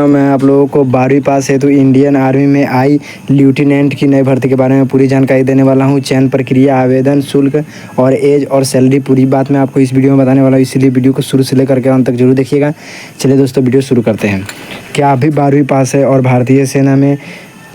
मैं आप लोगों को 12वीं पास है तो इंडियन आर्मी में आई लेफ्टिनेंट की नई भर्ती के बारे में पूरी जानकारी देने वाला हूं। चयन प्रक्रिया, आवेदन शुल्क और एज और सैलरी, पूरी बात मैं आपको इस वीडियो में बताने वाला हूं, इसलिए वीडियो को शुरू से लेकर के अंत तक जरूर देखिएगा। चलिए दोस्तों, वीडियो शुरू करते हैं। क्या आप भी 12वीं पास है और भारतीय सेना में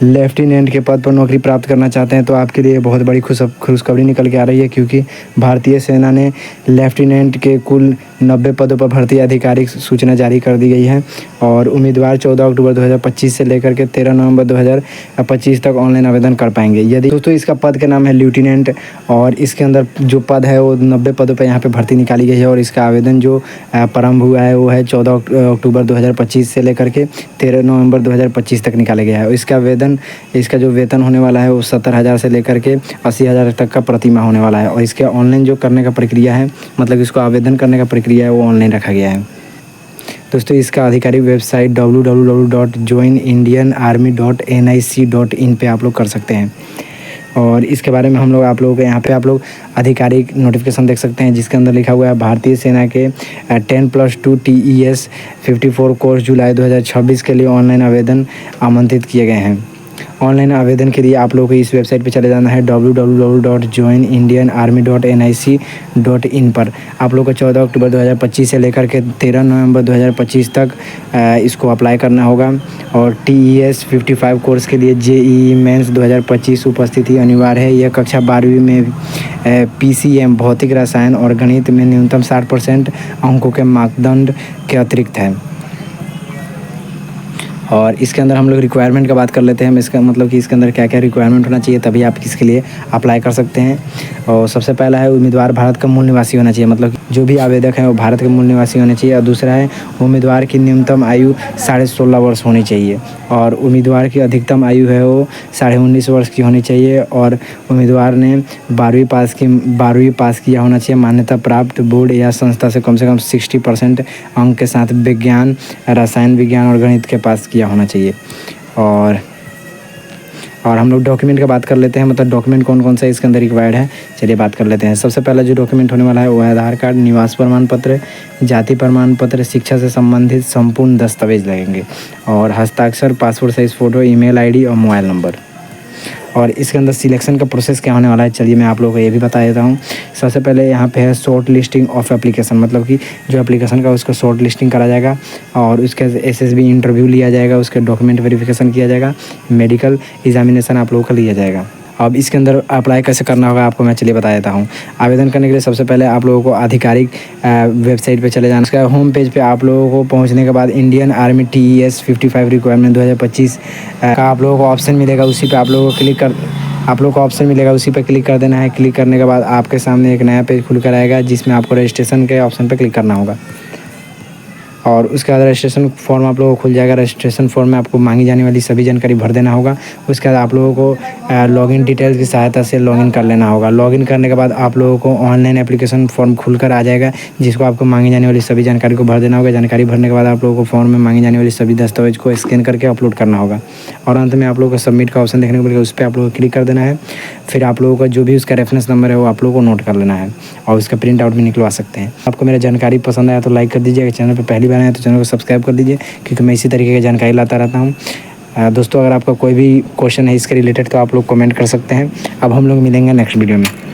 लेफ्टिनेंट के पद पर नौकरी प्राप्त करना चाहते हैं तो आपके लिए बहुत बड़ी खुशखबरी निकल के आ रही है, क्योंकि भारतीय सेना ने लेफ्टिनेंट के कुल 90 पदों पर भर्ती आधिकारिक सूचना जारी कर दी गई है और उम्मीदवार 14 अक्टूबर 2025 से लेकर के 13 नवंबर 2025 तक ऑनलाइन आवेदन कर पाएंगे। यदि दोस्तों इसका पद का नाम है लेफ्टिनेंट और इसके अंदर जो पद है वो 90 पदों पर यहाँ पे भर्ती निकाली गई है और इसका आवेदन जो प्रारंभ हुआ है वो है 14 अक्टूबर 2025 से लेकर के 13 नवंबर 2025 तक निकाला गया है। इसका जो वेतन होने वाला है वो 70,000 से लेकर के 80,000 तक का प्रति माह होने वाला है और इसके ऑनलाइन जो करने का प्रक्रिया है, मतलब इसको आवेदन करने का प्रक्रिया है वो ऑनलाइन रखा गया है। दोस्तों इसका आधिकारिक वेबसाइट www.joinindianarmy.nic.in पे आप लोग कर सकते हैं और इसके बारे में हम लोग आप लोगों के यहाँ पे आप लोग आधिकारिक नोटिफिकेशन देख सकते हैं, जिसके अंदर लिखा हुआ है भारतीय सेना के 10+2 TES 54 कोर्स जुलाई 2026 के लिए ऑनलाइन आवेदन आमंत्रित किए गए हैं। ऑनलाइन आवेदन के लिए आप लोगों को इस वेबसाइट पे चले जाना है www.joinindianarmy.nic.in पर। आप लोग को 14 अक्टूबर 2025 से लेकर के 13 नवंबर 2025 तक इसको अप्लाई करना होगा और TES 55 कोर्स के लिए JEE मेंस 2025 उपस्थिति अनिवार्य है। यह कक्षा 12वीं में PCM भौतिक रसायन और गणित में न्यूनतम 60% अंकों के मापदंड के अतिरिक्त है। और इसके अंदर हम लोग रिक्वायरमेंट का बात कर लेते हैं। इसका मतलब कि इसके अंदर क्या क्या रिक्वायरमेंट होना चाहिए तभी आप इसके लिए अप्लाई कर सकते हैं। और सबसे पहला है उम्मीदवार भारत का मूल निवासी होना चाहिए, मतलब जो भी आवेदक हैं वो भारत के मूल निवासी होने चाहिए। और दूसरा है उम्मीदवार की न्यूनतम आयु 16.5 वर्ष होनी चाहिए और उम्मीदवार की अधिकतम आयु है वो 19.5 वर्ष की होनी चाहिए और उम्मीदवार ने 12वीं पास किया होना चाहिए। मान्यता प्राप्त बोर्ड या संस्था से कम 60% अंक के साथ विज्ञान, रसायन विज्ञान और गणित के पास किया होना चाहिए। और हम लोग डॉक्यूमेंट का बात कर लेते हैं, मतलब डॉक्यूमेंट कौन कौन सा इसके अंदर रिक्वायर्ड है, चलिए बात कर लेते हैं। सबसे पहला जो डॉक्यूमेंट होने वाला है वो है आधार कार्ड, निवास प्रमाण पत्र, जाति प्रमाण पत्र, शिक्षा से संबंधित संपूर्ण दस्तावेज लगेंगे और हस्ताक्षर, passport size photo, email ID और मोबाइल नंबर। और इसके अंदर सिलेक्शन का प्रोसेस क्या होने वाला है, चलिए मैं आप लोगों को ये भी बता देता हूँ। सबसे पहले यहाँ पे है शॉर्ट लिस्टिंग ऑफ एप्लीकेशन, मतलब कि जो एप्लीकेशन का उसका शॉर्ट लिस्टिंग करा जाएगा और उसके SSB इंटरव्यू लिया जाएगा, उसके डॉक्यूमेंट वेरिफिकेशन किया जाएगा, मेडिकल एग्जामिनेशन आप लोगों का लिया जाएगा। अब इसके अंदर अप्लाई कैसे करना होगा आपको मैं चलिए बता देता हूँ। आवेदन करने के लिए सबसे पहले आप लोगों को आधिकारिक वेबसाइट पे चले जाना। उसका होम पेज पे आप लोगों को पहुँचने के बाद इंडियन आर्मी TES 55 रिक्वायरमेंट 2025 का आप लोगों को ऑप्शन मिलेगा, उसी पे आप लोगों को उसी पे क्लिक कर देना है। क्लिक करने के बाद आपके सामने एक नया पेज खुल कर आएगा, जिसमें आपको रजिस्ट्रेशन के ऑप्शन पर क्लिक करना होगा और उसके बाद रजिस्ट्रेशन फॉर्म आप लोगों को खुल जाएगा। रजिस्ट्रेशन फॉर्म में आपको मांगी जाने वाली सभी जानकारी भर देना होगा। उसके बाद आप लोगों को लॉगिन डिटेल्स की सहायता से लॉगिन कर लेना होगा। लॉगिन करने के बाद आप लोगों को ऑनलाइन एप्लीकेशन फॉर्म खुलकर आ जाएगा, जिसको आपको मांगी जाने वाली सभी जानकारी को भर देना होगा। जानकारी भरने के बाद आप लोगों को फॉर्म में मांगी जाने वाली सभी दस्तावेज को स्कैन करके अपलोड करना होगा और अंत में आप लोगों को सबमिट का ऑप्शन देखने को मिलेगा, उस पर आप लोगों को क्लिक कर देना है। फिर आप लोगों का जो भी उसका रेफरेंस नंबर है वो आप लोगों को नोट कर लेना है और उसका प्रिंट आउट भी निकलवा सकते हैं। आपको मेरा जानकारी पसंद आया तो लाइक कर दीजिए, चैनल पर पहली बार आए तो चैनल को सब्सक्राइब कर दीजिए, क्योंकि मैं इसी तरीके की जानकारी लाता रहता हूँ। दोस्तों अगर आपका कोई भी क्वेश्चन है इसके रिलेटेड तो आप लोग कमेंट कर सकते हैं। अब हम लोग मिलेंगे नेक्स्ट वीडियो में।